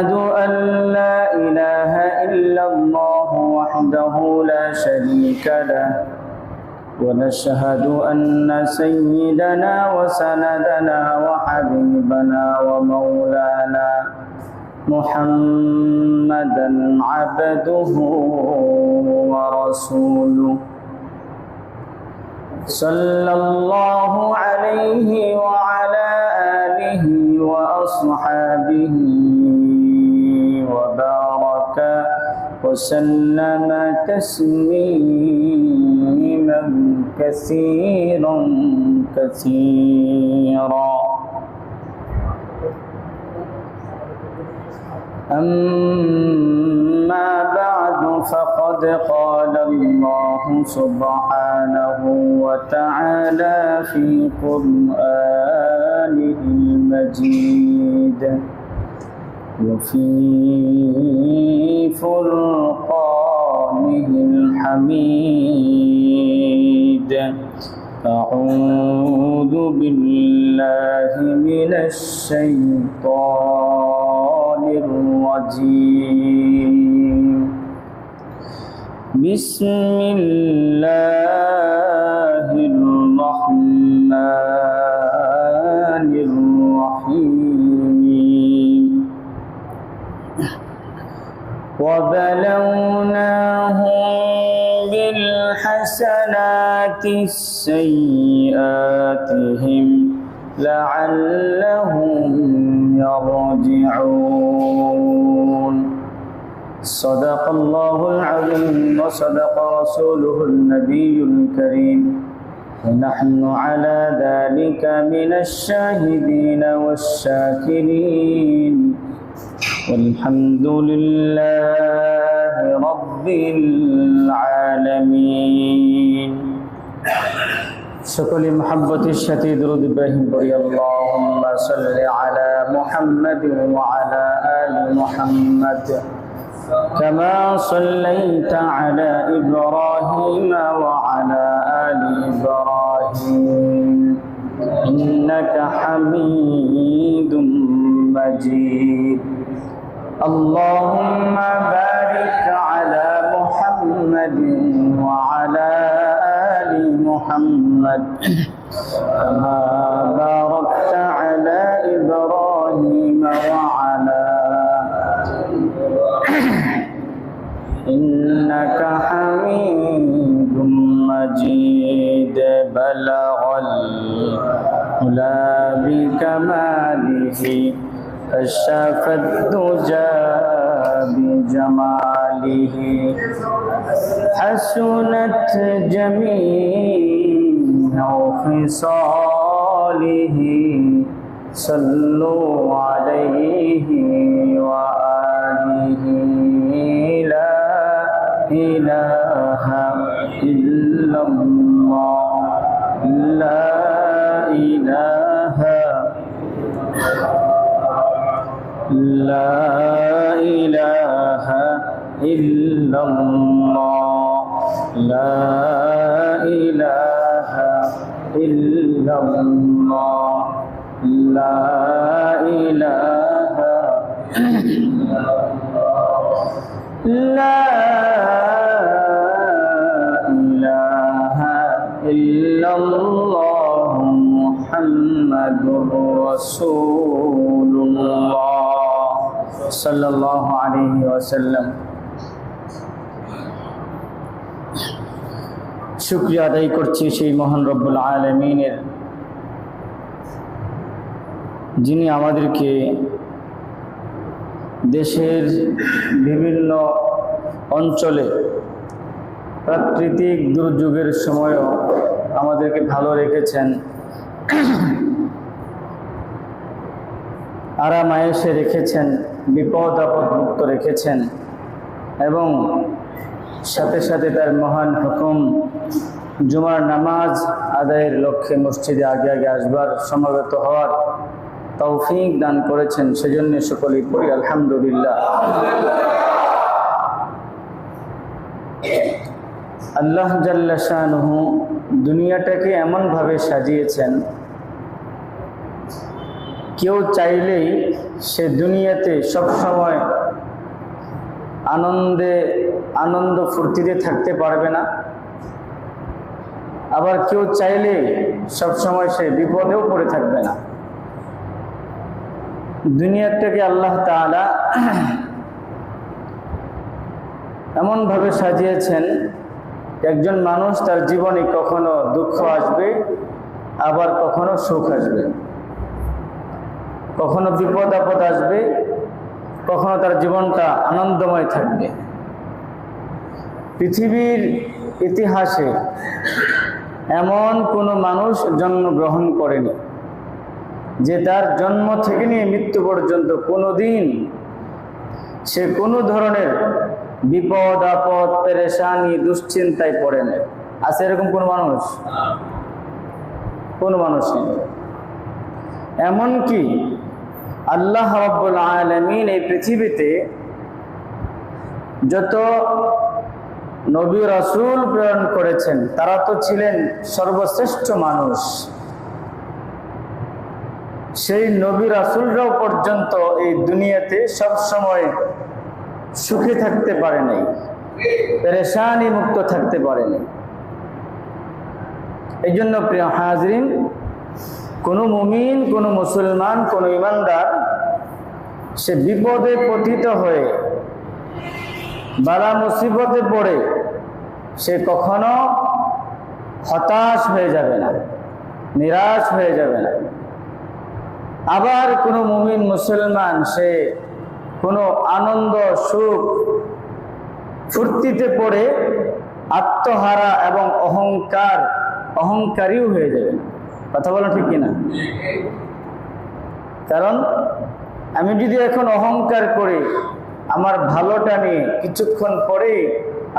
أشهد أن لا إله إلا الله وحده لا شريك له ونشهد أن سيدنا وسندنا وحبيبنا ومولانا محمدا عبده ورسوله صلى الله عليه وعلى آله وأصحابه وبارك وسلم تسليما كثيرا كثيرا. أما بعد فقد قال الله سبحانه وتعالى في قرآنه المجيد وفي فرقانه الحميد. أعوذ بالله من الشيطان الرجيم. بسم الله الرحمن الرحيم. وبلوناهم بالحسنات السيئاتهم لعلهم يرجعون. صدق الله العظيم وصدق رسوله النبي الكريم ونحن على ذلك من الشاهدين والشاكرين والحمد لله رب العالمين. সকলে মহব্বতের সাথে দরুদ ইব্রাহিম পড়ি। আল্লাহুম্মা সাল্লি আলা মুহাম্মাদ ওয়া আলা আলি মুহাম্মাদ কামা সাল্লাইতা আলা ইব্রাহিম ওয়া আলা আলি ইব্রাহিম ইন্নাকা হামিদুম মাজিদ। اللهم بارك على محمد وعلى آل محمد كما باركت على إبراهيم وعلى إنك حميد مجيد. بلغ العلا بكماله كشف الدجى بجماله حسنت جميع خصاله صلوا عليه وآله. لا إله إلا الله لا إله لا إله إلا الله لا إله إلا الله لا إله لا إله إلا الله محمد رسول الله صلى الله عليه وسلم. শুকরিয়া আদায় করছি সেই মহান রব্বুল আলামিনের, যিনি আমাদেরকে দেশের বিভিন্ন অঞ্চলে প্রাকৃতিক দুর্যোগের সময়ও আমাদেরকে ভালো রেখেছেন, আরাম আয়েশে রেখেছেন, বিপদ আপদ মুক্ত রেখেছেন এবং সাথে সাথে তার মহান হুকুম জুমার নামাজ আদায়ের লক্ষ্যে মসজিদে আগে আগে আসবার সমাবেত হওয়ার তৌফিক দান করেছেন। সেজন্য সকলেই পড়ি আলহামদুলিল্লাহ। আল্লাহ জাল্লা শানুহু দুনিয়াটাকে এমনভাবে সাজিয়েছেন কেউ চাইলেই সে দুনিয়াতে সবসময় আনন্দ ফুর্তিতে থাকতে পারবে না, আবার কেউ চাইলে সবসময় সে বিপদেও পড়ে থাকবে না। দুনিয়াটাকে আল্লাহ তাআলা এমনভাবে সাজিয়েছেন, একজন মানুষ তার জীবনে কখনো দুঃখ আসবে, আবার কখনো সুখ আসবে, কখনো বিপদ আপদ আসবে, কখনো তার জীবনটা আনন্দময় থাকবে। পৃথিবীর ইতিহাসে এমন কোনো মানুষ জন্মগ্রহণ করেনি যে তার জন্ম থেকে নিয়ে মৃত্যু পর্যন্ত কোনোদিন সে কোনো ধরনের বিপদ আপদ পেরেশানি দুশ্চিন্তায় পড়ে নেই। আছে এরকম কোন মানুষ? কোন মানুষ নেই। এমনকি আল্লাহ রাব্বুল আলামিন এই পৃথিবীতে যত নবী রাসূল প্রেরণ করেছেন তারা তো ছিলেন সর্বশ্রেষ্ঠ মানুষ। সেই নবী রাসূলরাও পর্যন্ত এই দুনিয়াতে সব সময় সুখে থাকতে পারে নাই, পেরেশানি মুক্ত থাকতে পারে নাই। এই জন্য প্রিয় হাজরিন, কোনো মুমিন, কোনো মুসলমান, কোনো ইমানদার সে বিপদে পতিত হয়ে বালা মুসিবতে পড়ে সে কখনো হতাশ হয়ে যাবে না, নিরাশ হয়ে যাবে না। আবার কোনো মুমিন মুসলমান সে কোনো আনন্দ সুখ ফুর্তিতে পড়ে আত্মহারা এবং অহংকারীও হয়ে যাবে না। কথা বলো ঠিক কিনা? কারণ আমি যদি এখন অহংকার করি, আমার ভালোটা নিয়ে কিছুক্ষণ পরে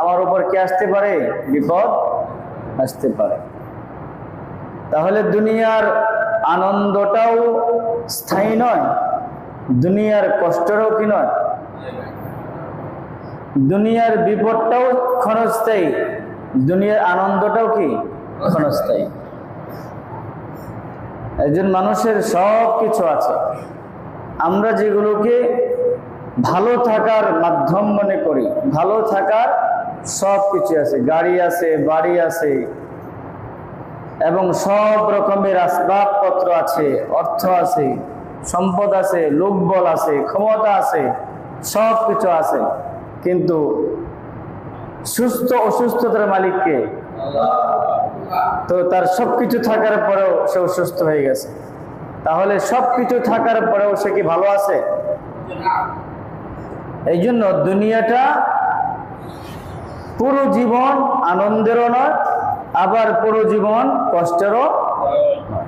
আমার উপর কি আসতে পারে? বিপদ আসতে পারে। তাহলে দুনিয়ার আনন্দটাও স্থায়ী নয়, দুনিয়ার কষ্টটাও কি নয়, দুনিয়ার বিপদটাও ক্ষণস্থায়ী, দুনিয়ার আনন্দটাও কি ক্ষণস্থায়ী। একজন মানুষের সব কিছু আছে, আমরা যেগুলোকে ভালো থাকার মাধ্যম মনে করি, ভালো থাকার সব কিছু আছে, গাড়ি আছে, বাড়ি আছে এবং সব রকমের আসবাবপত্র আছে, অর্থ আছে, সম্পদ আছে, লোকবল আছে, ক্ষমতা আছে, সব কিছু আছে, কিন্তু সুস্থ অসুস্থতার মালিককে? তো তার সবকিছু থাকার পরেও সে অসুস্থ হয়ে গেছে, তাহলে সবকিছু থাকার পরেও সে কি ভালো আছে? এই জন্য দুনিয়াটা পুরো জীবন আনন্দেরও নয়, আবার পুরো জীবন কষ্টেরও নয়।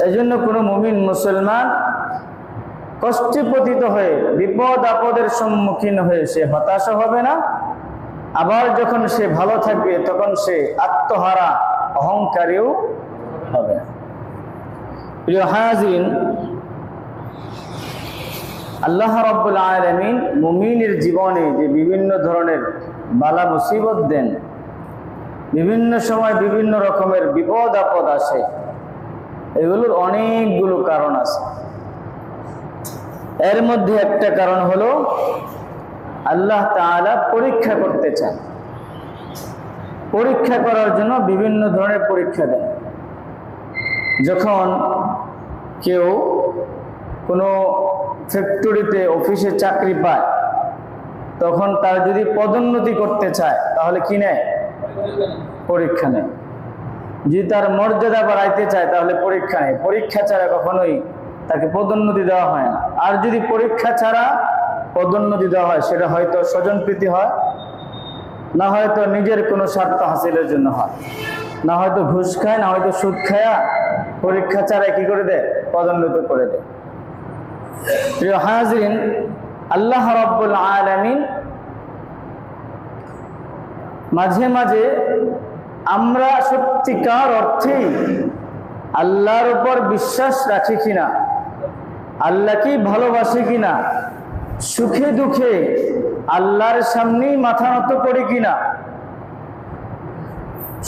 এই জন্য কোনো মুমিন মুসলমান কষ্টে পতিত হয়ে বিপদ আপদের সম্মুখীন হয়ে সে হতাশ হবে না, আবার যখন সে ভালো থাকবে তখন সে আত্মহারা অহংকারীও হবে না। প্রিয় হাজিরিন, আল্লাহ রাব্বুল আলামিন মুমিনের জীবনে যে বিভিন্ন ধরনের বালা মুসিবত দেন, বিভিন্ন সময় বিভিন্ন রকমের বিপদ আপদ আসে, এগুলোর অনেকগুলো কারণ আছে। এর মধ্যে একটা কারণ হলো আল্লাহ তাআলা পরীক্ষা করতে চান। পরীক্ষা করার জন্য বিভিন্ন ধরনের পরীক্ষা দেন। যখন কেউ কোনো ফ্যাক্টরিতে অফিসে চাকরি পায়, তখন তার যদি পদোন্নতি করতে চায় তাহলে কি নেয়? পরীক্ষা নেয়। যদি তার মর্যাদা বাড়াইতে চায় তাহলে পরীক্ষা নেয়। পরীক্ষা ছাড়া কখনোই তাকে পদোন্নতি দেওয়া হয় না। আর যদি পরীক্ষা ছাড়া পদোন্নতি দেওয়া হয়, সেটা হয়তো স্বজনপ্রীতি হয়, না হয়তো নিজের কোনো স্বার্থ হাসিলের জন্য হয়, না হয়তো ঘুষ খায়, না হয়তো সুদ খায়া পরীক্ষা ছাড়া কি করে দেয়? পদোন্নতি করে দেয়। প্রিয় হাজিরিন, আল্লাহ রাব্বুল আলামিন মাঝে মাঝে আমরা সত্যিকার অর্থেই আল্লাহর উপর বিশ্বাস রাখি কিনা, আল্লাহকে ভালোবাসি কিনা, সুখে দুঃখে আল্লাহর সামনেই মাথা নত করি কিনা,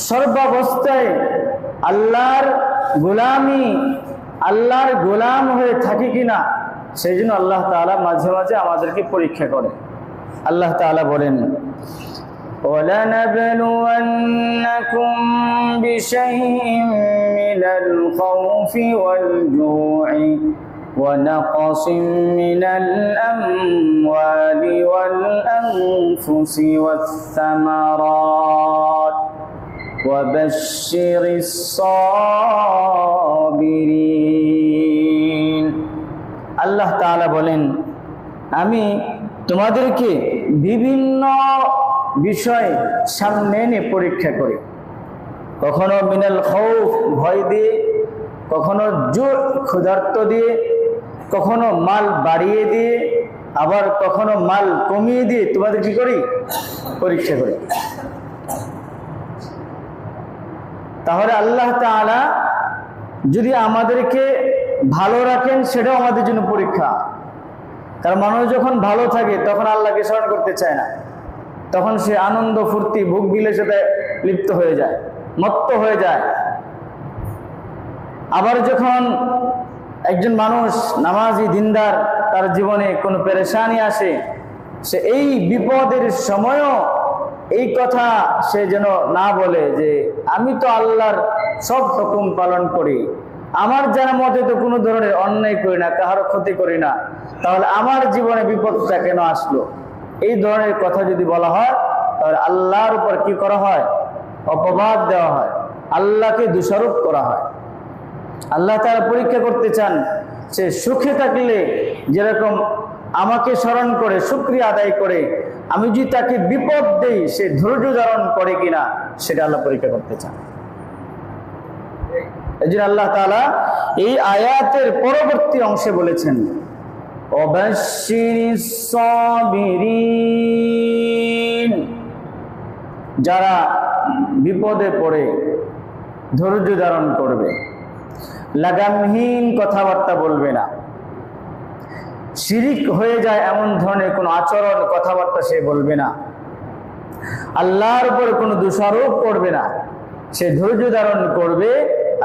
সর্বাবস্থায় আল্লাহর গোলামি আল্লাহর গোলাম হয়ে থাকি কিনা, সেই জন্য আল্লাহ তাআলা মাঝে মাঝে আমাদেরকে পরীক্ষা করে। আল্লাহ তাআলা বলেন, وَلَنَبْلُوَنَّكُمْ بِشَيْءٍ مِّنَ الْخَوْفِ وَالْجُوعِ وَنَقْصٍ مِّنَ الْأَمْوَالِ وَالْأَنفُسِ وَالثَّمَرَاتِ وَبَشِّرِ الصَّابِرِينَ। আল্লাহ তাআলা বলেন, আমি তোমাদেরকে বিভিন্ন বিষয় সামনে এনে পরীক্ষা করি। কখনো মিনাল খৌফ, ভয় দিয়ে, কখনো জোর ক্ষুধার্ত দিয়ে, কখনো মাল বাড়িয়ে দিয়ে, আবার কখনো মাল কমিয়ে দিয়ে তোমাদের কি করি? পরীক্ষা করি। তাহলে আল্লাহ তাআলা যদি আমাদেরকে ভালো রাখেন, সেটাও আমাদের জন্য পরীক্ষা। কারণ মানুষ যখন ভালো থাকে তখন আল্লাহকে স্মরণ করতে চায় না, তখন সে আনন্দ ফুর্তি ভোগ বিলাসিতায় লিপ্ত হয়ে যায়, মত্ত হয়ে যায়। আবার যখন একজন মানুষ নামাজি দিনদার, তার জীবনে কোনো পেরেশানি আসে, সে এই বিপদের সময়ও এই কথা সে যেন না বলে যে আমি তো আল্লাহর সব হুকুম পালন করি, আমার জানা মতে তো কোনো ধরনের অন্যায় করি না, কাহারও ক্ষতি করি না, তাহলে আমার জীবনে বিপদটা কেন আসলো? এই ধরনের কথা যদি বলা হয়, তাহলে আল্লাহর উপর কি করা হয়? অপবাদ দেওয়া হয়, আল্লাহকে দোষারোপ করা হয়। আল্লাহ তাআলা পরীক্ষা করতে চান, সে সুখে থাকলে যেরকম আমাকে স্মরণ করে শুকরিয়া আদায় করে, আমি যদি তাকে বিপদ দেই সে ধৈর্য ধারণ করে কিনা, সেটা আল্লাহ পরীক্ষা করতে চান। এই জন্য আল্লাহ তাআলা এই আয়াতের পরবর্তী অংশে বলেছেন, ওয়াবাশশিরিস সাবিরিন, যারা বিপদে পড়ে ধৈর্য ধারণ করবে, লাগামহীন কথাবার্তা বলবে না, শিরিক হয়ে যায় এমন ধরনের কোনো আচরণ কথাবার্তা সে বলবে না, আল্লাহর উপর কোনো দোষারোপ করবে না, সে ধৈর্য ধারণ করবে।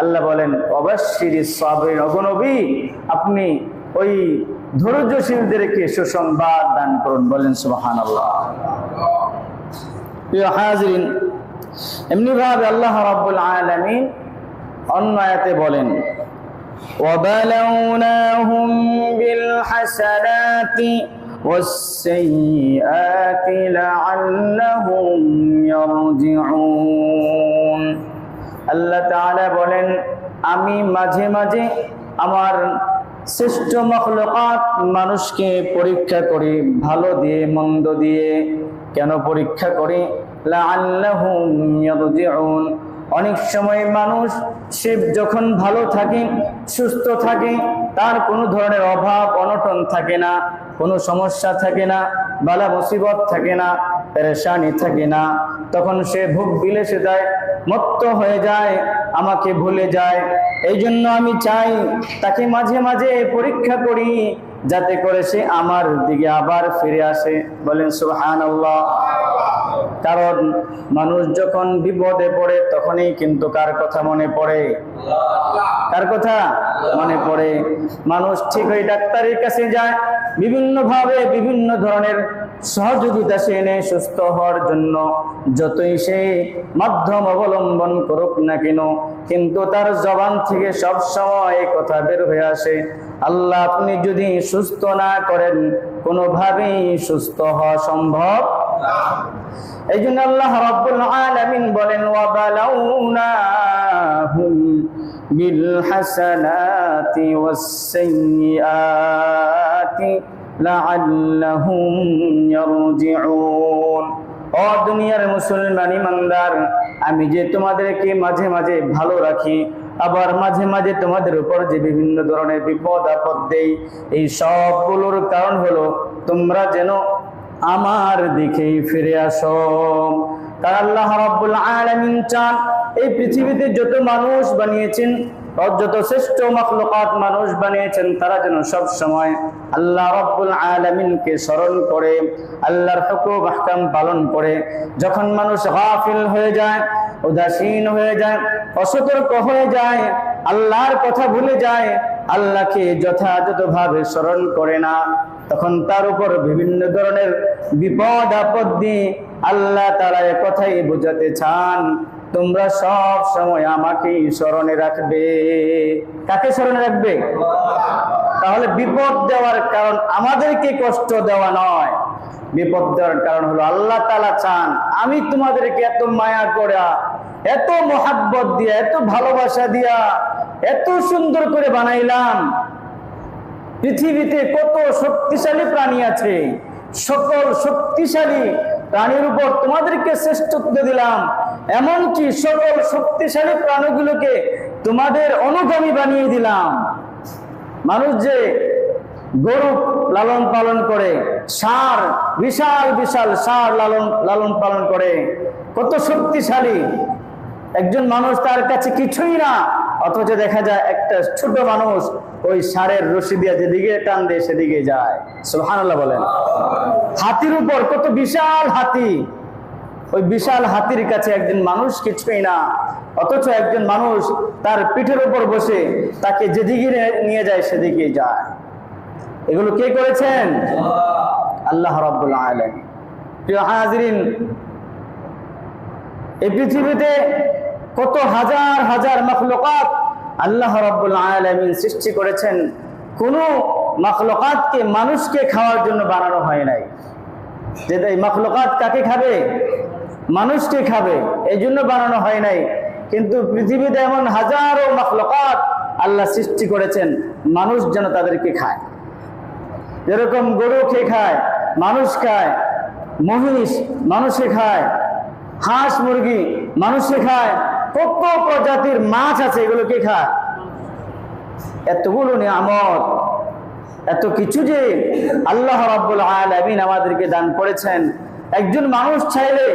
আল্লাহ বলেন, ওয়াবাশশিরিস সাবিরিন, ওগো নবী আপনি ওই ধৈর্যশীলদেরকে সুসংবাদ দান করুন। বলেন সুবহানাল্লাহ। প্রিয় হাজিরিন, এমনি ভাবে আল্লাহ রাব্বুল আলামিন অন্য আয়াতে বলেন, وَبَلَوْنَاهُمْ بِالْحَسَنَاتِ وَالسَّيِّئَاتِ لَعَلَّهُمْ يَرْجِعُونَ। আল্লাহ তাআলা বলেন, আমি মাঝে মাঝে আমার শ্রেষ্ঠ মাখলুকাত মানুষকে পরীক্ষা করি ভালো দিয়ে মন্দ দিয়ে। কেন পরীক্ষা করি? লাআল্লাহুম ইয়ারজিউন। অনেক সময় মানুষ সে যখন ভালো থাকে, সুস্থ থাকে, তার কোনো ধরনের অভাব অনটন থাকে না, কোনো সমস্যা থাকে না, বালা মুসিবত থাকে না, পেরেশানি থাকে না, তখন সে ভোগ বিলাসিতায় মত্ত হয়ে যায়, আমাকে ভুলে যায়। এই জন্য আমি চাই তাকে মাঝে মাঝে পরীক্ষা করি, যাতে করে সে আমার দিকে আবার ফিরে আসে। বলেন সুবহানাল্লাহ। কারণ মানুষ যখন বিপদে পড়ে তখনই কিন্তু কার কথা মনে পড়ে? কার কথা মনে পড়ে? মানুষ ঠিক ওই ডাক্তারের কাছে যায়, বিভিন্ন ভাবে বিভিন্ন ধরনের সহযোগিতা সে এনে সুস্থ হওয়ার জন্য যতই সে মাধ্যম অবলম্বন করুক না কেন, কিন্তু তার জবান থেকে সব সময় এই কথা বের হয়ে আসে, আল্লাহ আপনি যদি সুস্থ না করেন কোনোভাবেই সুস্থ হওয়া সম্ভব। এই জন্য আল্লাহ রাব্বুল আলামিন বলেন, ওয়াবালাউনাহুম বিল হাসানাতি ওয়াস সাইয়্যাতি লাআল্লাহুম ইয়ারজিউন। ও দুনিয়ার মুসলমান ইমানদার, আমি যে তোমাদেরকে মাঝে মাঝে ভালো রাখি, আবার মাঝে মাঝে তোমাদের উপর যে বিভিন্ন ধরনের বিপদ আপদ দেই, এই সবগুলোর কারণ হলো তোমরা যেন আমার দিকেই ফিরে আসো। কারণ আল্লাহ রাব্বুল আলামিন চান এই পৃথিবীতে যত মানুষ বানিয়েছেন, যত শ্রেষ্ঠ মাখলুকাত মানুষ বানিয়েছেন, তারা যেন সব সময় আল্লাহ রাব্বুল আলামিনকে স্মরণ করে, আল্লাহর হুকুম আহকাম পালন করে। যখন মানুষ গাফিল হয়ে যায়, উদাসীন হয়ে যায়, অসতর্ক হয়ে যায়, আল্লাহর কথা ভুলে যায়, আল্লাহকে যথাযথভাবে স্মরণ করে না, তখন তার উপর বিভিন্ন ধরনের বিপদ আপদ দিয়ে আল্লাহ তাআলা এ কথাই বোঝাতে চান, তোমরা সব সময় আমাকেই স্মরণে রাখবে। কাকে স্মরণে রাখবে? তাহলে বিপদ দেওয়ার কারণ আমাদেরকে কষ্ট দেওয়া নয়, বিপদ দেওয়ার কারণ হলো আল্লাহ তাআলা চান আমি তোমাদেরকে এত মায়া করা, এত মোহাব্বত দিয়া, এত ভালোবাসা দিয়া, এত সুন্দর করে বানাইলাম। পৃথিবীতে কত শক্তিশালী প্রাণী আছে, সকল শক্তিশালী প্রাণীর উপর তোমাদেরকে শ্রেষ্ঠত্ব দিলাম, এমনকি সকল শক্তিশালী প্রাণীগুলোকে তোমাদের অনুগামী বানিয়ে দিলাম। মানুষ যে গরু লালন পালন করে, ষাঁড়, বিশাল বিশাল ষাঁড় লালন পালন করে, কত শক্তিশালী। একজন মানুষ তার কাছে কিছুই না, অথচ দেখা যায় একটা ছোট মানুষ ওই ষাঁড়ের রশি দিয়ে যেদিকে টান দিয়ে সেদিকে যায়। সুবহানাল্লাহ বলেন। হাতির উপর কত বিশাল হাতি, ওই বিশাল হাতির কাছে একজন মানুষ কিছুই না, অথচ একজন মানুষ তার পিঠের উপর বসে তাকে যেদিকে নিয়ে যায় সেদিকে যায়। এগুলো কে করেছেন? আল্লাহ রাব্বুল আলামিন। প্রিয় হাজিরিন, এই পৃথিবীতে কত হাজার হাজার মাখলুকাত আল্লাহ রাব্বুল আলামিন সৃষ্টি করেছেন। কোন মাখলুকাতকে মানুষকে খাওয়ার জন্য বানানো হয় নাই। যে এই মাখলুকাত কাকে খাবে? মানুষকে খাবে, এই জন্য বানানো হয় নাই। কিন্তু পৃথিবীতে এমন হাজারো মাখলুকাত আল্লাহ সৃষ্টি করেছেন মানুষ যেন তাদেরকে খায়। যেরকম গরু খেয়ে খায়, মানুষ খায়, মহিষ মানুষে খায়, হাঁস মুরগি মানুষে খায়, কত প্রজাতির মাছ আছে এগুলোকে খায়। এতগুলো নিয়ামত, এত কিছু যে আল্লাহ রাব্বুল আলামিন আমাদেরকে দান করেছেন। একজন মানুষ চাইলে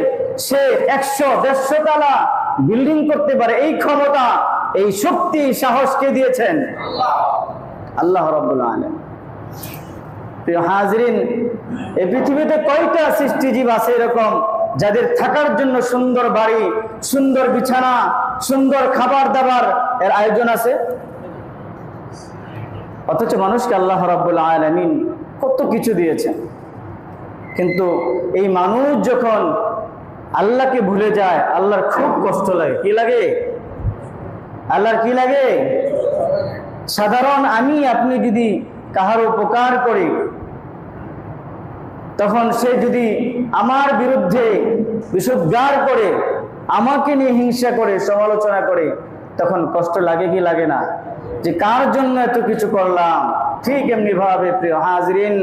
সে 100-150 তলা বিল্ডিং করতে পারে, এই ক্ষমতা, এই শক্তি, সাহসকে দিয়েছেন আল্লাহ রাব্বুল আলামিন। প্রিয় হাজিরিন, এই পৃথিবীতে কয়টা সৃষ্টিজীব আছে এরকম যাদের থাকার জন্য সুন্দর বাড়ি, সুন্দর বিছানা, সুন্দর খাবার দাবার এর আয়োজন আছে? অথচ মানুষকে আল্লাহ রাব্বুল আলামিন কত কিছু দিয়েছেন। কিন্তু এই মানুষ যখন আল্লাহকে ভুলে যায়, আল্লাহর খুব কষ্ট লাগে। কি লাগে? আল্লাহর কি লাগে? সাধারণ আমি আপনি যদি কাহার উপকার করি, তখন সে যদি আমার বিরুদ্ধে বিষোদ্গার করে, আমাকে নিয়ে হিংসা করে, সমালোচনা করে, তখন কষ্ট লাগে কি লাগে না? যে কার জন্য এত কিছু করলাম। ঠিক এমনি ভাবে প্রিয় হাজিরিন,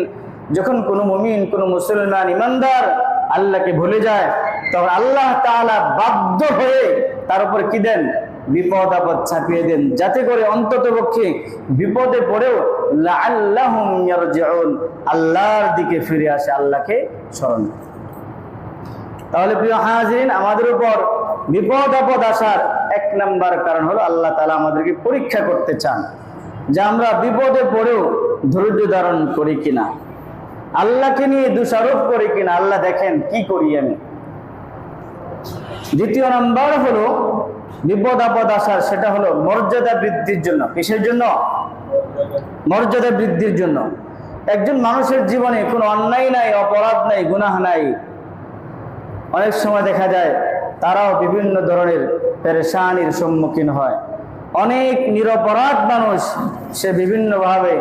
যখন কোনো মুমিন, কোনো মুসলমান ইমানদার আল্লাহকে ভুলে যায়, তখন আল্লাহ তাআলা বাধ্য হয়ে তার উপর কি দেন? বিপদ আপদ ছাপিয়ে দেন, যাতে করে অন্ততপক্ষে বিপদে পড়েও লাআল্লাহুম ইয়ারজিউন, আল্লাহর দিকে ফিরে আসে, আল্লাহকে স্মরণ। তাহলে প্রিয় হাজিরিন, আমাদের উপর বিপদ আপদ আসার 1 নাম্বার কারণ হলো আল্লাহ তাআলা আমাদেরকে পরীক্ষা করতে চান যে আমরা বিপদে পড়েও ধৈর্য ধারণ করি কিনা, আল্লাহকে নিয়ে দোষারোপ করি কিনা, আল্লাহ দেখেন কি করি আমি। দ্বিতীয় নাম্বার হলো বিপদ আপদ আসার, সেটা হলো মর্যাদা বৃদ্ধির জন্য। কিসের জন্য? মর্যাদা বৃদ্ধির জন্য। একজন মানুষের জীবনে কোনো অন্যায় নাই, অপরাধ নাই, গুনাহ নাই, অনেক সময় দেখা যায় তারাও বিভিন্ন ধরনের পেরেশানির সম্মুখীন হয়। অনেক নিরপরাধ মানুষ সে বিভিন্নভাবে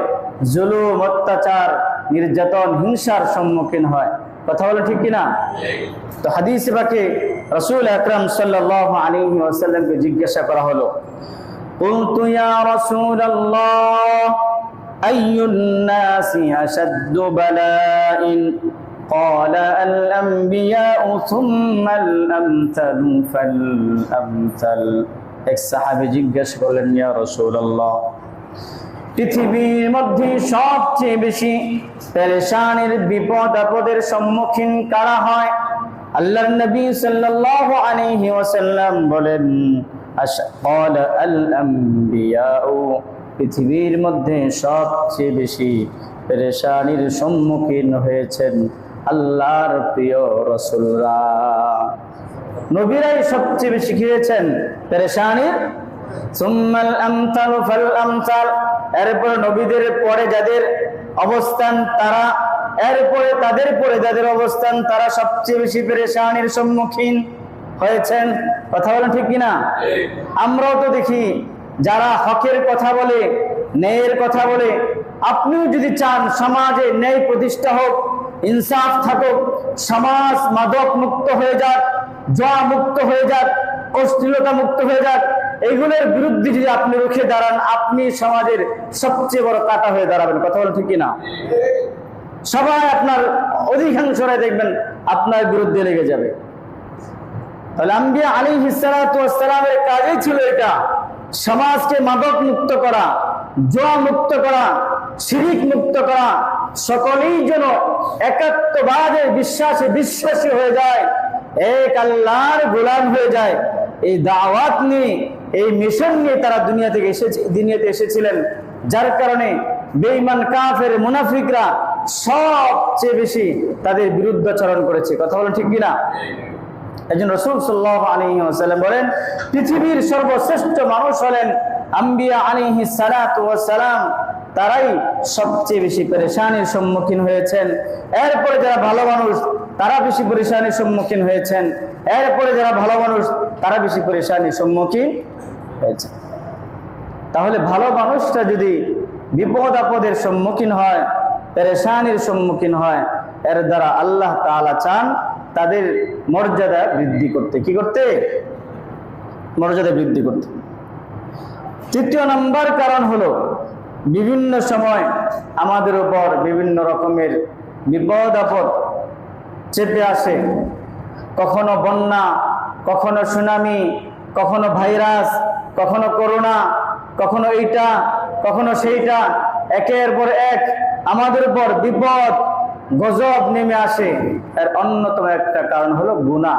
জুলুম, অত্যাচার, নির্যাতন, হিংসার সম্মুখীন হয়। কথা বলে ঠিক কিনা? তো হাদিসে পাকে রাসূল আকরাম সাল্লাল্লাহু আলাইহি ওয়াসাল্লামকে জিজ্ঞাসা করা হলো, কুলতু ইয়া রাসূলাল্লাহ আইয়ুন নাসি আশাদ্দু বালাইন ক্বালা আল আমবিয়াউ সুম্মাল আমসালু ফাল আমসাল। এক সাহাবী জিজ্ঞাসা করলেন, ইয়া রাসূলুল্লাহ, পৃথিবীর মধ্যে সবচেয়ে বেশি পেরেশানির, বিপদ আপদের সম্মুখীন কারা হয়? আল্লাহর নবী সাল্লাল্লাহু আলাইহি ওয়াসাল্লাম বলেন, ক্বালা আল আমবিয়াউ, পৃথিবীর মধ্যে সবচেয়ে বেশি পেরেশানির সম্মুখীন হয়েছেন আল্লাহর প্রিয় রাসূলরা। নবীরাই সবচেয়ে বেশি খেয়েছেন পেরেশানির। সুম্মাল আমসালু ফাল আমসাল, এরপরে নবীদের পরে যাদের অবস্থান তারা, এরপরে তাদের পরে যাদের অবস্থান তারা সবচেয়ে বেশি পেরেশানির সম্মুখীন হয়েছেন। কথা বলেন ঠিক কিনা? আমরাও তো দেখি যারা হকের কথা বলে, ন্যায়ের কথা বলে, আপনিও যদি চান সমাজে ন্যায় প্রতিষ্ঠা হোক, ইনসাফ থাকুক, সমাজ মাদক মুক্ত হয়ে যাক, জুয়া মুক্ত হয়ে যাক, অশ্লীলতা মুক্ত হয়ে যাক, এগুলোর বিরুদ্ধে যদি আপনি রুখে দাঁড়ান, আপনি সমাজের সবচেয়ে বড় কাঁটা হয়ে দাঁড়াবেন। কথা বলেন ঠিক কিনা? সবাই আপনার অধিকাংশরাই দেখবেন আপনার বিরুদ্ধে লেগে যাবে। তাহলে আম্বিয়া আলাইহিস সালাতু ওয়াস সালামের কাজই ছিল এটা, সমাজকে মাদক মুক্ত করা, জুয়া মুক্ত করা, শিরিক মুক্ত করা, সকলেই যেন একাত্মবাদের বিশ্বাসে বিশ্বাসী হয়ে যায়, এক আল্লাহর গোলাম হয়ে যায়। এই দাওয়াত নিয়ে, এই মিশন নিয়ে তারা দুনিয়াতে এসেছিলেন, যার কারণে বেঈমান কাফের মুনাফিকরা সবচেয়ে বেশি তাদের বিরুদ্ধাচরণ করেছে। কথা বলেন ঠিক কিনা? একজন রাসূল সাল্লাল্লাহু আলাইহি ওয়াসাল্লাম বলেন, পৃথিবীর সর্বশ্রেষ্ঠ মানুষ হলেন আম্বিয়া আলাইহিস সালাতু ওয়াস সালাম, তারাই সবচেয়ে বেশি পেরেশানির সম্মুখীন হয়েছেন। এরপরে যারা ভালো মানুষ তারা বেশি পেরেশানির সম্মুখীন হয়েছেন, এরপরে যারা ভালো মানুষ তারা বেশি পেরেশানির সম্মুখীন হয়েছে। তাহলে ভালো মানুষটা যদি বিপদ আপদের সম্মুখীন হয়, পেরেশানির সম্মুখীন হয়, এর দ্বারা আল্লাহ তাআলা চান তাদের মর্যাদা বৃদ্ধি করতে। কি করতে? মর্যাদা বৃদ্ধি করতে। তৃতীয় নম্বর কারণ হলো, বিভিন্ন সময় আমাদের উপর বিভিন্ন রকমের বিপদ আপদ চেপে আসে। কখনো বন্যা, কখনো সুনামি, কখনো ভাইরাস, কখনো করোনা, কখনো এইটা, কখনো সেইটা, একের পর এক আমাদের উপর বিপদ গজব নেমে আসে। এর অন্যতম একটা কারণ হলো গুনাহ।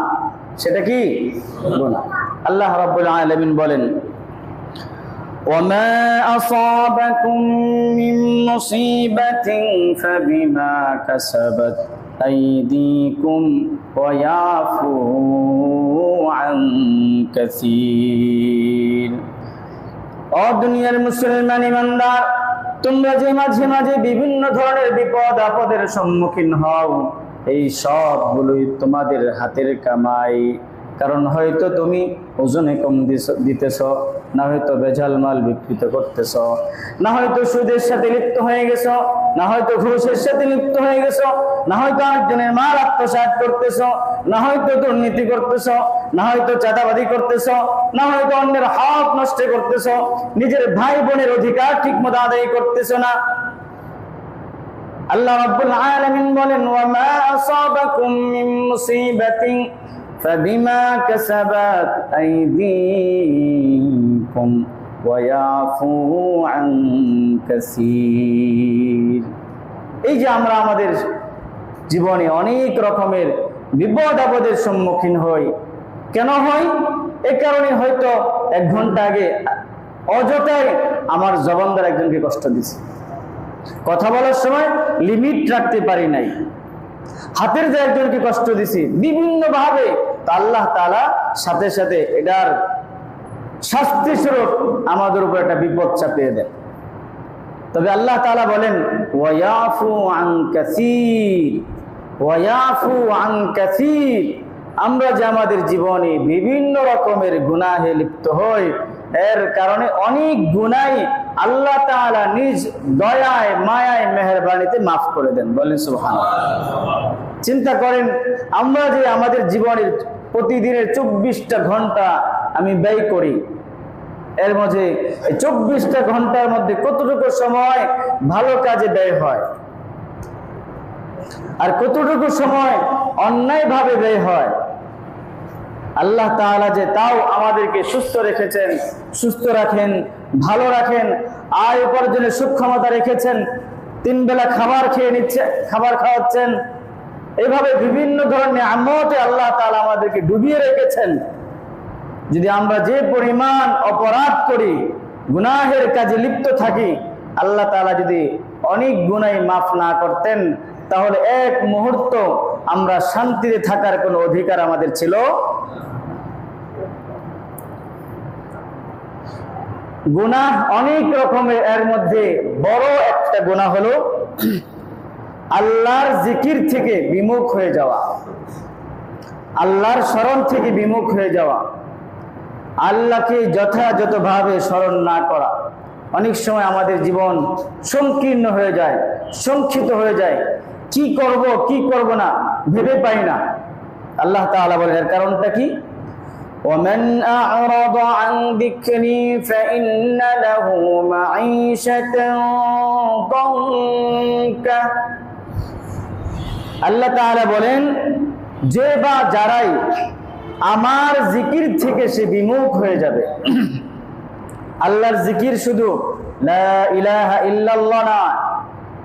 সেটা কি? গুনাহ। আল্লাহ রাব্বুল আলামিন বলেন, وما أصابكم من مصيبة فبما كسبت أيديكم ويعفو عن كثير। ও দুনিয়ার মুসলমান ইমানদার, তোমরা যে মাঝে মাঝে বিভিন্ন ধরনের বিপদ আপদের সম্মুখীন হও, এই সবগুলোই তোমাদের হাতের কামাই। কারণ হয়তো তুমি ওজনে কম দিতেছ, না হয়তো বেজাল মাল বিকৃত করতেছ, না হয়তো সুদের সাথে লিপ্ত হয়ে গেছ, না হয়তো ঘুষের সাথে লিপ্ত হয়ে গেছ, না হয়তো আরেকজনের মাল আত্মসাৎ করতেছ, না হয়তো দুর্নীতি করতেছ, না হয়তো চাঁদাবাজি করতেছ, না হয়তো অন্যের হক নষ্ট করতেছ, নিজের ভাই বোনের অধিকার ঠিকমতো আদায় করতেছ না। আল্লাহ রাব্বুল আলামিন বলেন, ওয়ামা আসাবাকুম মিন মুসিবাতিন ফাবিমা কাসাবাত আইদিকুম ওয়া ইয়াফু আন কাসীর। এই যে আমরা আমাদের জীবনে অনেক রকমের বিপদ আপদের সম্মুখীন হই, কেন হই? এই কারণে হয়তো 1 ঘন্টা আগে অযথাই আমার জবান দ্বারা একজনকে কষ্ট দিছি, কথা বলার সময় লিমিট রাখতে পারি নাই, হাতের দ্বারা একজনকে কষ্ট দিছি, বিভিন্ন ভাবে। তো আল্লাহ তাআলা সাথে সাথে এটার শাস্তি স্বরূপ আমাদের উপর একটা বিপদ চাপিয়ে দেন। তবে আল্লাহ তাআলা বলেন, ওয়ায়াফু আন কাসীর, ওয়ায়াফু আন কাসীর। আমরা যে আমাদের জীবনে বিভিন্ন রকমের গুনাহে লিপ্ত হই, এর কারণে অনেক গুনাহ আল্লাহ তাআলা নিজ দয়ায়, মায়ায়, মেহেরবানিতে মাফ করে দেন। বলেন সুবহানাল্লাহ। চিন্তা করেন, আমরা যে আমাদের জীবনের প্রতিদিনের 24টা ঘন্টা আমি ব্যয় করি, এর মধ্যে 24টা ঘন্টার মধ্যে কতটুকু সময় ভালো কাজে ব্যয় হয় আর কতটুকু সময় অন্যায় ভাবে ব্যয় হয়। আল্লাহ তাআলা যে তাও আমাদেরকে সুস্থ রেখেছেন, সুস্থ রাখেন, ভালো রাখেন, আয় উপার্জনের সক্ষমতা রেখেছেন, 3 বেলা খাবার খেয়ে নিচ্ছে, খাবার খাওয়াচ্ছেন, এভাবে বিভিন্ন ধরনের নিয়ামতে আল্লাহ তাআলা আমাদেরকে ডুবিয়ে রেখেছেন। যদি আমরা যে পরিমাণ অপরাধ করি, গুনাহের কাজে লিপ্ত থাকি, আল্লাহ তাআলা যদি অনেক গুনাহ মাফ না করতেন, তাহলে এক মুহূর্ত আমরা শান্তিতে থাকার কোনো অধিকার আমাদের ছিল। গুনাহ অনেক রকমের, এর মধ্যে বড় একটা গুনাহ হলো আল্লাহর জিকির থেকে বিমুখ হয়ে যাওয়া, আল্লাহর স্মরণ থেকে বিমুখ হয়ে যাওয়া, আল্লাহকে যথাযথভাবে স্মরণ না করা। অনেক সময় আমাদের জীবন সংকীর্ণ হয়ে যায়, সংক্ষিপ্ত হয়ে যায়, কি করব কি করব না ভেবে পাই না। আল্লাহ তাআলা বলেন এর কারণটা কি? ومن أعرض عن ذكري فإن له معيشة ضنكا। আল্লাহ তাআলা বলেন যে বা যারাই আমার জিকির থেকে সে বিমুখ হয়ে যাবে। আল্লাহর জিকির শুধু লা ইলাহা ইল্লাল্লাহ না,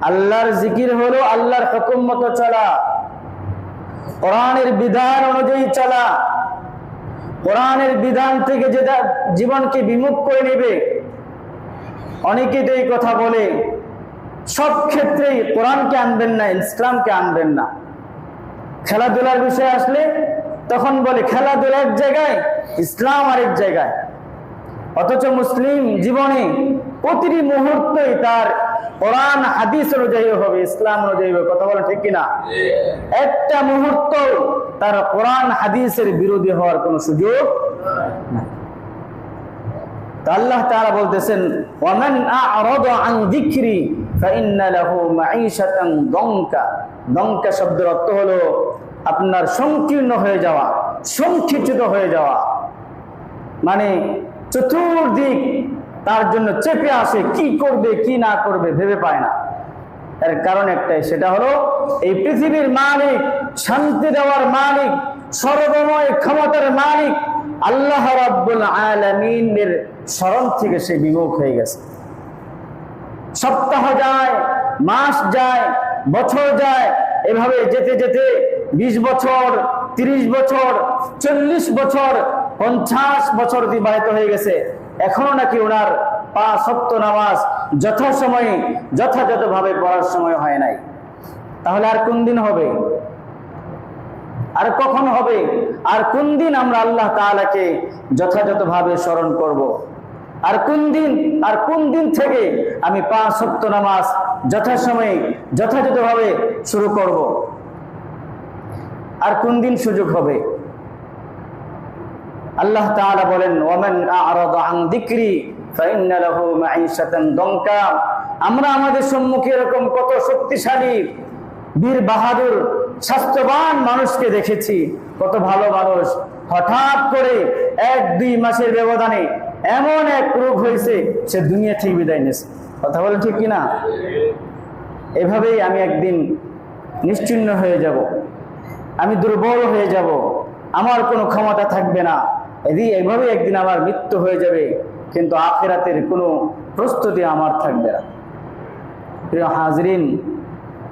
আল্লাহর জিকির হলো আল্লাহর হুকুম মতো চলা, কোরআনের বিধান অনুযায়ী চলা। কোরআনের বিধান থেকে যেটা জীবনকে বিমুখ করে নেবে, অনেকে তো এই কথা বলে সব ক্ষেত্রেই কোরআনকে আনবেন না, ইসলামকে আনবেন না। খেলাধুলার বিষয় আসলে তখন বলে খেলাধুলা এক জায়গায়, ইসলাম আরেক জায়গায়। অথচ মুসলিম জীবনে প্রতিটি মুহূর্তেই তার কোরআন হাদিস অনুযায়ী হবে, ইসলাম অনুযায়ী হবে। কথা বলে ঠিক কিনা? একটা মুহূর্ত তার কোরআন হাদিসের বিরোধী হওয়ার কোনো সুযোগ নাই। আল্লাহ তাআলা বলতেছেন ওয়ামান আ'রাদা আন যিকরি ফাইন্না লাহু মাঈশাতান দঙ্কা। দঙ্কা শব্দের অর্থ হলো আপনার সংকীর্ণ হয়ে যাওয়া, সংক্ষিপ্ত হয়ে যাওয়া, মানে চতুর্দিক তার জন্য চেপে আসে, কি করবে কি না করবে ভেবে পায় না। এর কারণ একটাই, সেটা হলো এই পৃথিবীর মালিক, শান্তি দেওয়ার মালিক, সর্বময় ক্ষমতার মালিক আল্লাহ রাব্বুল আলামিনের স্মরণ থেকে সে বিমুখ হয়ে গেছে। সপ্তাহ যায়, মাস যায়, বছর যায়, এভাবে যেতে যেতে 20 বছর, 30 বছর, 40 বছর, 50 বছর অতিবাহিত হয়ে গেছে, এখনো নাকি ওনার 5 ওয়াক্ত নামাজ যথাসময়ে যথাযথভাবে পড়ার সময় হয় নাই। তাহলে আর কোন দিন হবে? আর কখন হবে? আর কোন দিন আমরা আল্লাহ তাআলাকে যথাযথভাবে স্মরণ করব? আর কোন দিন থেকে আমি 5 ওয়াক্ত নামাজ যথাসময়ে যথাযথভাবে শুরু করব? আর কোন দিন সুযোগ হবে? আল্লাহ তাআলা বলেন ওয়ামান আ'রাদা আন যিকরি ফাইন্না লাহু মাঈশাতান দঙ্কা। আমরা আমাদের সম্মুখে এরকম কত শক্তিশালী, বীর বাহাদুর, স্বাস্থ্যবান মানুষকে দেখেছি, কত ভালো মানুষ হঠাৎ করে 1-2 মাসের ব্যবধানে এমন এক রোগ হয়েছে সে দুনিয়া থেকে বিদায় নিয়েছে। কথা বলেন ঠিক কিনা? এভাবেই আমি একদিন নিশ্চিহ্ন হয়ে যাব, আমি দুর্বল হয়ে যাব, আমার কোনো ক্ষমতা থাকবে না, এভাবে একদিন আমার মৃত্যু হয়ে যাবে, কিন্তু আখিরাতের কোনো প্রস্তুতি আমার থাকবে না। প্রিয় হাজরিন,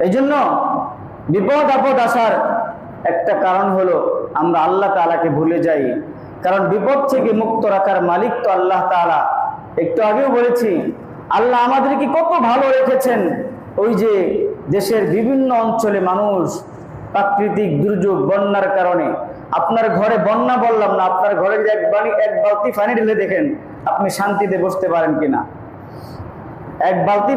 এই জন্য বিপদ আপদ আসার একটা কারণ হলো আমরা আল্লাহ তাআলাকে ভুলে যাই। কারণ বিপদ থেকে মুক্ত রাখার মালিক তো আল্লাহ তাআলা। একটু আগেও বলেছি আল্লাহ আমাদেরকে কত ভালো রেখেছেন। ওই যে দেশের বিভিন্ন অঞ্চলে মানুষ প্রাকৃতিক দুর্যোগ, বন্যার কারণে, আপনার ঘরে বন্যা বললাম না, আপনার ঘরে এক বালতি পানি ঢেলে দেখেন আপনি শান্তিতে বসতে পারেন কিনা। এক বালতি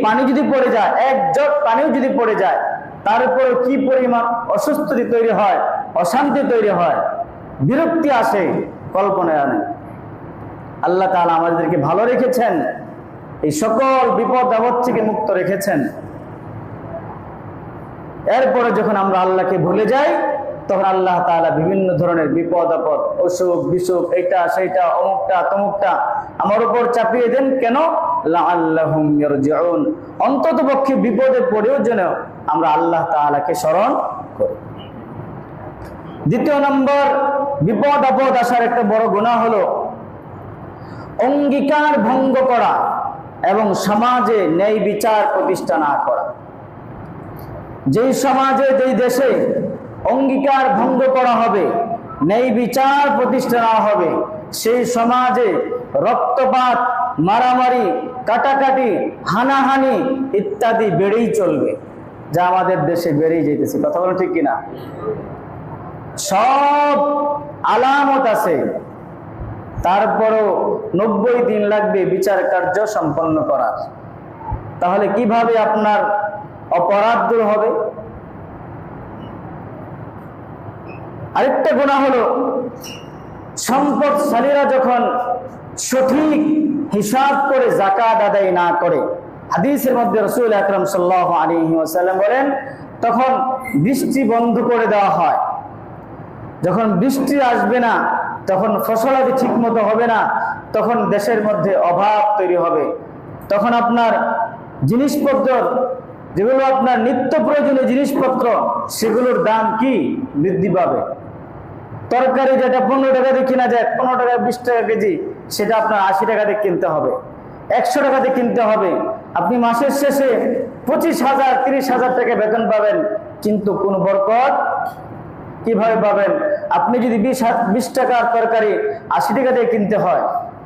পানি যদি পড়ে যায়, এক জগ পানিও যদি পড়ে যায়, তারপরে কি পরিমাণ অস্বস্তি তৈরি হয়, অশান্তি তৈরি হয়, বিরক্তি আসে, কল্পনায় আনে। আল্লাহ তাআলা আমাদেরকে ভালো রেখেছেন, এই সকল বিপদ আপদ থেকে মুক্ত রেখেছেন। এরপরে যখন আমরা আল্লাহকে ভুলে যাই, তখন আল্লাহ তাআলা বিভিন্ন ধরনের বিপদ আপদ, অসুখ বিসুখ, এটা সেইটা, অমুকটা তমুকটা আমার উপর চাপিয়ে দেন। কেন? লাআল্লাহুম ইয়ারজিউন। অন্ততপক্ষে বিপদে পড়েও যেন আমরা আল্লাহ তাআলাকে স্মরণ করি। দ্বিতীয় নম্বর, বিপদ আপদ আসার একটা বড় গুনাহ হলো অঙ্গীকার ভঙ্গ করা এবং সমাজে ন্যায় বিচার প্রতিষ্ঠা না করা। যেই সমাজে, যেই দেশে অঙ্গীকার ভঙ্গ করা হবে, ন্যায় বিচার প্রতিষ্ঠা না হবে, সেই সমাজে রক্তপাত, মারামারি, কাটাকাটি, হানাহানি ইত্যাদি বেড়েই চলবে, যা আমাদের দেশে বেড়েই যেতেছে। কথা বলেন ঠিক কিনা? সব আলামত আছে, তারপরও 90 দিন লাগবে বিচার কার্য সম্পন্ন করার। তাহলে কিভাবে আপনার অপরাধ দূর হবে? আরেকটা গুনাহ হলো, সম্পদশালীরা যখন সঠিক হিসাব করে যাকাত আদায় না করে, হাদিসের মধ্যে রাসূল আকরাম সাল্লাল্লাহু আলাইহি ওয়াসাল্লাম বলেন, তখন বৃষ্টি বন্ধ করে দেওয়া হয়। যখন বৃষ্টি আসবে না, তখন ফসলাদি ঠিক মতো হবে না, তখন দেশের মধ্যে অভাব তৈরি হবে। তখন আপনার জিনিসপত্র, যেগুলো আপনার নিত্য প্রয়োজনীয় জিনিসপত্র, সেগুলোর দাম কি বৃদ্ধি পাবে। তরকারি যেটা 15 টাকা দিয়ে কিনা যায়, 15 টাকা 20 টাকা কেজি, সেটা আপনার 80 টাকা দিয়ে কিনতে হবে, 100 টাকা দিয়ে কিনতে হবে। আপনি মাসের শেষে 25,000 30,000 টাকা বেতন পাবেন, কিন্তু কোন বরকত কিভাবে পাবেন? আপনি যদি 20 টাকার তরকারি 80 টাকা দিয়ে কিনতে হয়,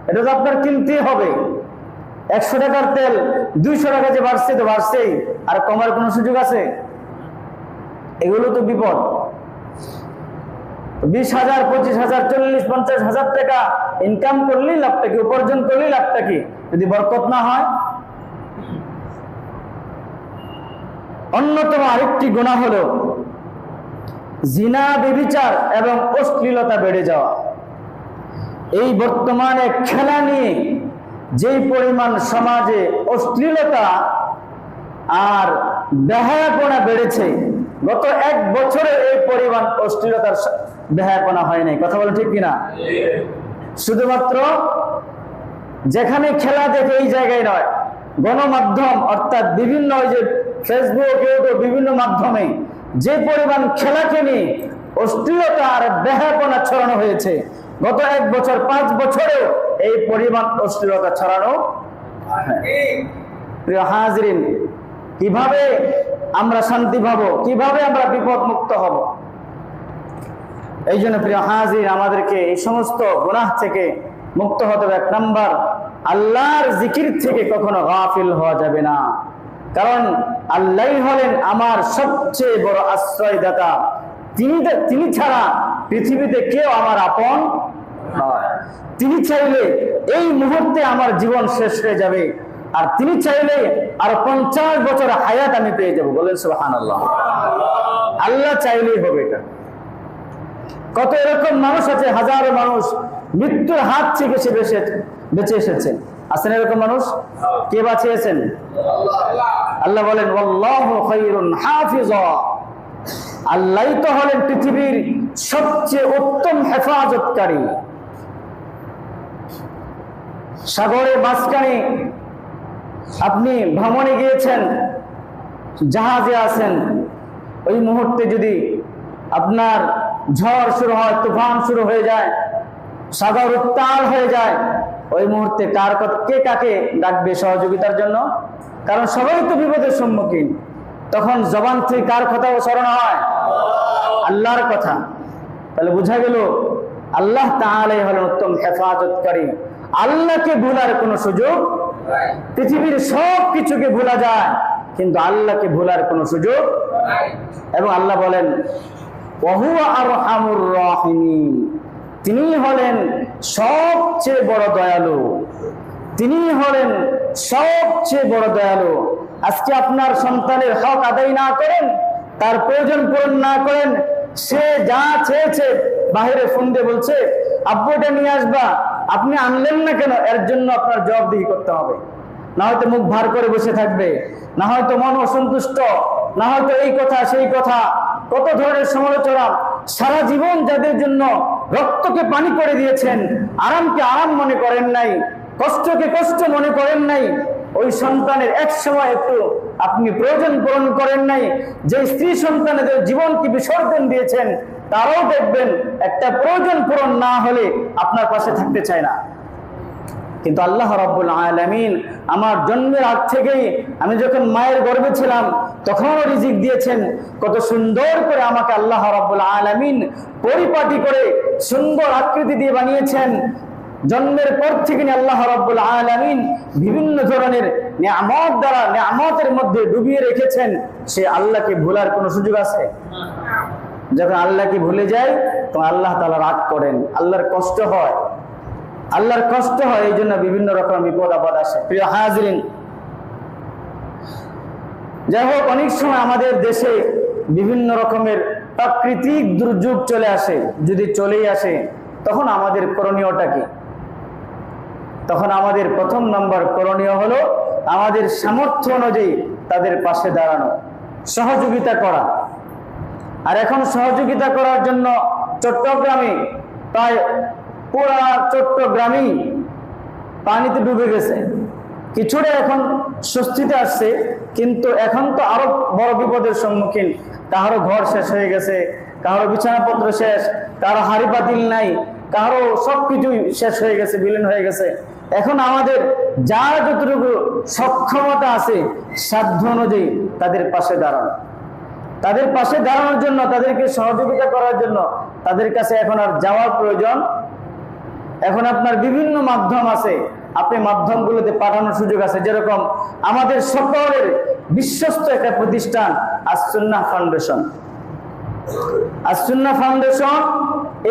এটা তো আপনার কিনতেই হবে। 100 টাকার তেল 200 টাকা যে বাড়ছে তো বাড়ছেই, আর কমার কোনো সুযোগ আছে? এগুলো তো বিপদ। 20,000 25,000 40 50,000 টাকা ইনকাম করলেই লাভটা কি, উপার্জন করলেই লাভটা কি, যদি বরকত না হয়? অন্যতম আরেকটি গুনাহ হলো জিনা, ব্যভিচার এবং অশ্লীলতা বেড়ে যাওয়া। এই বর্তমানে খেলা নিয়ে যেই পরিমাণ সমাজে অশ্লীলতা আর বেহায়াপনা বেড়েছে, গত 1 বছরে এই পরিমাণ অশ্লীলতার বেহায়াপনা হয় নাই। কথা বলেন ঠিক কিনা? শুধুমাত্র যেখানে খেলা দেখে এই জায়গায় নয়, গণমাধ্যম অর্থাৎ বিভিন্ন ওই যে ফেসবুক, ইউটিউব, বিভিন্ন মাধ্যমে যে পরিমাণ খেলাকে নিয়ে অশ্লীলতা আর বেহায়াপনা ছড়ানো হয়েছে, গত 1 বছর 5 বছরেও এই পরিমাণ অশ্লীলতা ছড়ানো। প্রিয় হাজরিন, কিভাবে আমরা শান্তি পাবো, কিভাবে আমরা বিপদ মুক্ত হব? এই জন্য প্রিয় হাজরিন, আমাদেরকে এই সমস্ত গুনাহ থেকে মুক্ত হতে হবে। 1 নাম্বার, আল্লাহর জিকির থেকে কখনো গাফিল হওয়া যাবে না, কারণ আল্লাহই হলেন আমার সবচেয়ে বড় আশ্রয়দাতা। তিনি ছাড়া পৃথিবীতে কেউ আমার আপন নয়। তিনি চাইলে এই মুহূর্তে আমার জীবন শেষ হয়ে যাবে, আর তিনি চাইলে আর 50 বছর হায়াত আমি পেয়ে যাব। বলেন সুবহানাল্লাহ। আল্লাহ চাইলেই হবে এটা। কত এরকম মানুষ আছে, হাজারো মানুষ মৃত্যুর হাত থেকে সে বেঁচে এসেছেন। আছেন এরকম মানুষ? কে বাঁচিয়েছেন? আল্লাহ বলেন ওয়াল্লাহু খায়রুন হাফিজা। আল্লাহই তো হলেন পৃথিবীর সবচেয়ে উত্তম হেফাজতকারী। সাগরের মাঝখানে আপনি ভ্রমণে গিয়েছেন, জাহাজে আছেন, ওই মুহূর্তে যদি আপনার ঝড় শুরু হয়, তুফান শুরু হয়ে যায়, সাগর উত্তাল হয়ে যায়, ওই মুহূর্তে কে কাকে ডাকবে সহযোগিতার জন্য? কারণ সবাই তো বিপদের সম্মুখীন। তখন জবান থেকে কার কথা স্মরণ হয়? আল্লাহর কথা। তাহলে বোঝা গেল আল্লাহ তাআলাই হলেন উত্তম হেফাজতকারী। আল্লাহকে ভুলার কোনো সুযোগ, পৃথিবীর সব কিছুকে ভোলা যায়, কিন্তু আল্লাহকে ভোলার কোনো সুযোগ। এবং আল্লাহ বলেন ওয়াহুয়া আরহামুর রাহিমিন, তিনি হলেন সবচেয়ে বড় দয়ালু, তিনি হলেন সবচেয়ে বড় দয়ালু। আজকে আপনার সন্তানের হক আদায় না করেন, তার প্রয়োজন পূরণ না করেন, সে যা চেয়েছে বাহিরে ফোন দিয়ে বলছে আব্বু এটা নিয়ে আসবা, আপনি আনলেন না কেন? এর জন্য আপনার জবাবদিহি করতে হবে। না হয়তো মুখ ভার করে বসে থাকবে, না হয়তো মন অসন্তুষ্ট, না হয়তো এই কথা সেই কথা, কত ধরনের সমালোচনা। সারা জীবন যাদের জন্য রক্তকে পানি করে দিয়েছেন, আরামকে আরাম মনে করেন নাই, কষ্টকে কষ্ট মনে করেন নাই, ওই সন্তানের এক সময় একটু আপনি প্রয়োজন পূরণ করেন নাই, যে স্ত্রী সন্তানেদের জীবনকে বিসর্জন দিয়েছেন, তারাও দেখবেন একটা প্রয়োজন পূরণ না হলে আপনার পাশে থাকতে চায় না। কিন্তু আল্লাহ রাব্বুল আলামিন আমার জন্মের আগ থেকেই, আমি যখন মায়ের গর্ভে ছিলাম তখনও রিজিক দিয়েছেন। কত সুন্দর করে আমাকে আল্লাহ রাব্বুল আলামিন পরিপাটি করে সুন্দর আকৃতি দিয়ে বানিয়েছেন। জন্মের পর থেকে আল্লাহ রাব্বুল আলামিন বিভিন্ন ধরনের নিয়ামত দ্বারা নিয়ামতের মধ্যে ডুবিয়ে রেখেছেন। সে আল্লাহকে ভোলার কোনো সুযোগ আছে? যখন আল্লাহকে ভুলে যায় তখন আল্লাহ তাআলা রাগ করেন, আল্লাহর কষ্ট হয়। আল্লাহর কষ্ট হয়, এই জন্য বিভিন্ন রকম বিপদ আপদ আসে। প্রিয় হাজরিন, যাই হোক, অনেক সময় আমাদের দেশে বিভিন্ন রকমের প্রাকৃতিক দুর্যোগ চলে আসে। যদি চলেই আসে, তখন আমাদের করণীয়টা কি? তখন আমাদের প্রথম নম্বর করণীয় হলো আমাদের সামর্থ্য অনুযায়ী তাদের পাশে দাঁড়ানো, সহযোগিতা করা। আর এখন সহযোগিতা করার জন্য চট্টগ্রামে প্রায় পুরা চট্টগ্রামই পানিতে ডুবে গেছে। কিছুটা এখন স্বস্তিতে আসছে, কিন্তু এখন তো আরো বড় বিপদের সম্মুখীন। কারো ঘর শেষ হয়ে গেছে, কারো বিছানাপত্র শেষ, কারো হাড়ি পাতিল নাই, কারো সবকিছু শেষ হয়ে গেছে, বিলীন হয়ে গেছে। এখন আমাদের যার যতটুকু সক্ষমতা আছে, সাধ্য অনুযায়ী তাদের পাশে দাঁড়ানো, তাদের পাশে দাঁড়ানোর জন্য, তাদেরকে সহযোগিতা করার জন্য তাদের কাছে এখন আর যাওয়ার প্রয়োজন। এখন আপনার বিভিন্ন মাধ্যম আছে, আপনি মাধ্যমগুলোতে পাঠানোর সুযোগ আছে। যেরকম আমাদের সকলের বিশ্বস্ত একটা প্রতিষ্ঠান আস-সুন্নাহ ফাউন্ডেশন। আস-সুন্নাহ ফাউন্ডেশন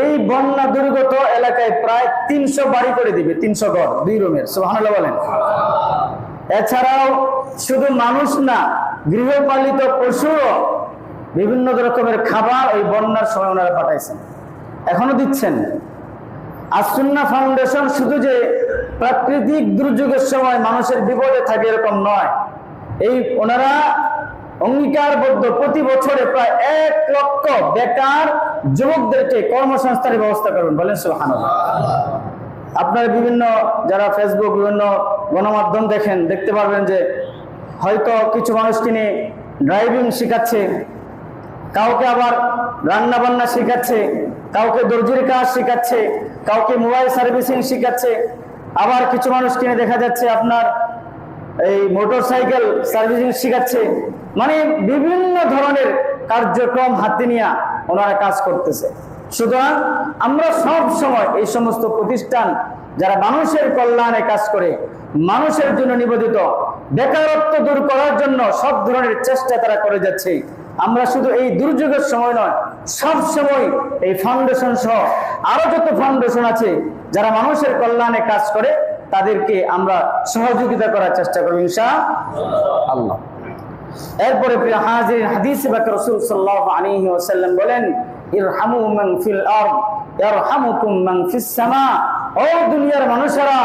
এই বন্যা দুর্গত এলাকায় প্রায় 300 বাড়ি করে দিবে, 300 ঘর, 2 রুমের। সুবহানাল্লাহ বলেন। এছাড়াও শুধু মানুষ না, গৃহপালিত পশুও বিভিন্ন রকমের খাবার ওই বন্যার সময় ওনারা পাঠাইছেন, এখনো দিচ্ছেন। আস-সুন্নাহ ফাউন্ডেশন শুধু যে প্রাকৃতিক দুর্যোগের সময় মানুষের বিপদে থাকে এরকম নয়, এই ওনারা অঙ্গীকারবদ্ধ প্রতি বছরে প্রায় 1 লক্ষ বেকার যুবকদেরকে কর্মসংস্থানের ব্যবস্থা করবেন। বলেন সুবহানাল্লাহ। আপনারা বিভিন্ন যারা ফেসবুক, বিভিন্ন গণমাধ্যম দেখেন, দেখতে পারবেন যে হয়তো কিছু মানুষ কিনে ড্রাইভিং শেখাচ্ছে, কাউকে আবার রান্না বান্না শেখাচ্ছে, কাউকে দর্জির কাজ শেখাচ্ছে, কাউকে মোবাইল সার্ভিসিং শেখাচ্ছে, আবার কিছু মানুষ কিনে দেখা যাচ্ছে আপনার এই মোটরসাইকেল সার্ভিসিং শেখাচ্ছে। মানে বিভিন্ন ধরনের কার্যক্রম হাতে নিয়ে ওনারা কাজ করতেছে। সুতরাং আমরা সব সময় এই সমস্ত প্রতিষ্ঠান যারা মানুষের কল্যাণে কাজ করে, মানুষের জন্য নিবেদিত, বেকারত্ব দূর করার জন্য সব ধরনের চেষ্টা তারা করে যাচ্ছে। আমরা শুধু এই দুর্যোগের সময় নয়, সব সময় এই ফাউন্ডেশন সহ আরো যত ফাউন্ডেশন আছে যারা মানুষের কল্যাণে কাজ করে, তাদেরকে আমরা সহযোগিতা করার চেষ্টা করব ইনশাআল্লাহ। এরপরে প্রিয় হাজিরিন, হাদিসে পাক রাসূল সাল্লাল্লাহু আলাইহি ওয়াসাল্লাম বলেন, ইরহামু মান ফিল আরদ ইয়ারহামুকুম মান ফিস সামা। ও দুনিয়ার মানুষেরা,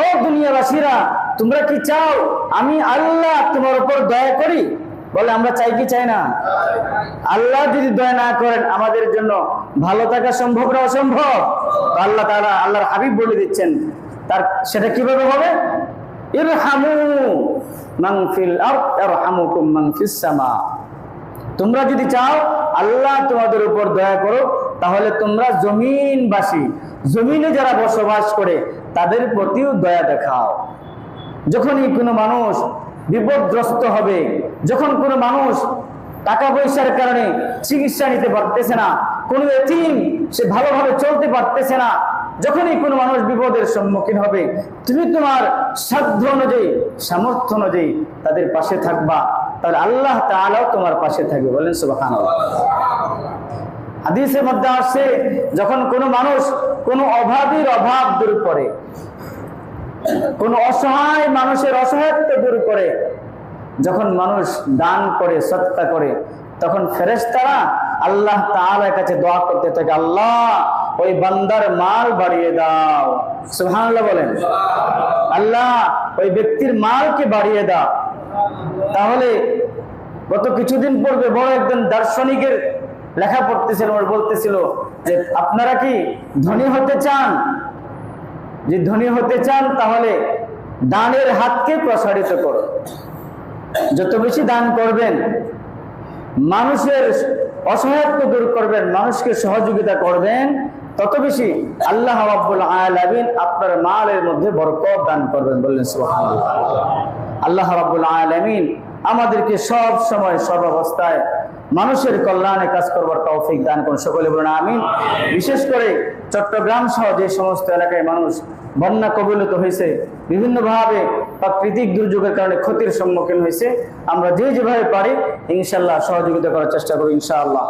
ও দুনিয়াবাসীরা, তোমরা কি চাও আমি আল্লাহ তোমার উপর দয়া করি? বলে আমরা চাই কি চাই না? আল্লাহ যদি দয়া না করেন আমাদের জন্য ভালো থাকা সম্ভব না অসম্ভব? আল্লাহ তাআলা, আল্লাহর হাবিব বলে দিচ্ছেন তার সেটা কিভাবে হবে? ইরহামু মান ফিল আরদ ইয়ারহামুকুম মান ফিস সামা। তোমরা যদি চাও আল্লাহ তোমাদের উপর দয়া করো, তাহলে তোমরা জমিনবাসী, জমিনে যারা বসবাস করে তাদের প্রতিও দয়া দেখাও। যখনই কোনো মানুষ বিপদগ্রস্ত হবে, যখন কোনো মানুষ টাকা পয়সার কারণে চিকিৎসা নিতে পারতেছে না, কোনো এতিম সে ভালোভাবে চলতে পারতেছে না, যখনই কোনো মানুষ বিপদের সম্মুখীন হবে, তুমি তোমার সাধ্য অনুযায়ী, সামর্থ্য অনুযায়ী তাদের পাশে থাকবা, তাহলে আল্লাহ তাআলাও তোমার পাশে থাকবে। বলেন সুবহানাল্লাহ। হাদিসের মধ্যে আসছে, যখন কোনো মানুষ কোনো অভাবীর অভাব দূর করে, কোন অসহায় মানুষের অসহায়ত্ব দূর করে, যখন মানুষ দান করে, সদকা করে, তখন ফেরেশতারা আল্লাহ তাআলার কাছে দোয়া করতে থাকে, আল্লাহ ওই বান্দার মাল বাড়িয়ে দাও। সুবহানাল্লাহ বলেন। আল্লাহ ওই ব্যক্তির মালকে বাড়িয়ে দাও। তাহলে গত কিছুদিন পূর্বে বড় একজন দার্শনিকের লেখা পড়তেছিল, বলতেছিল যে আপনারা কি ধনী হতে চান? যে ধনী হতে চান তাহলে দানের হাতকে প্রসারিত করো। যত বেশি দান করবেন, মানুষের অসহায়ত্ব দূর করবেন, মানুষকে সহযোগিতা করবেন, তত বেশি আল্লাহ রাব্বুল আলামিন আপনার মালের মধ্যে বরকত দান করবেন। বললেন সুবহানাল্লাহ। আল্লাহ রাব্বুল আলামিন আমাদেরকে সব সময় সব অবস্থায় মানুষের কল্যাণে কাজ করবার তৌফিক দান করুন। সকলে বলুন আমিন। বিশেষ করে চট্টগ্রাম সহ যে সমস্ত এলাকায় মানুষ বন্যা কবলিত হয়েছে, বিভিন্নভাবে প্রাকৃতিক দুর্যোগের কারণে ক্ষতির সম্মুখীন হয়েছে, আমরা যেভাবে পারি ইনশাআল্লাহ সহযোগিতা করার চেষ্টা করি ইনশাআল্লাহ।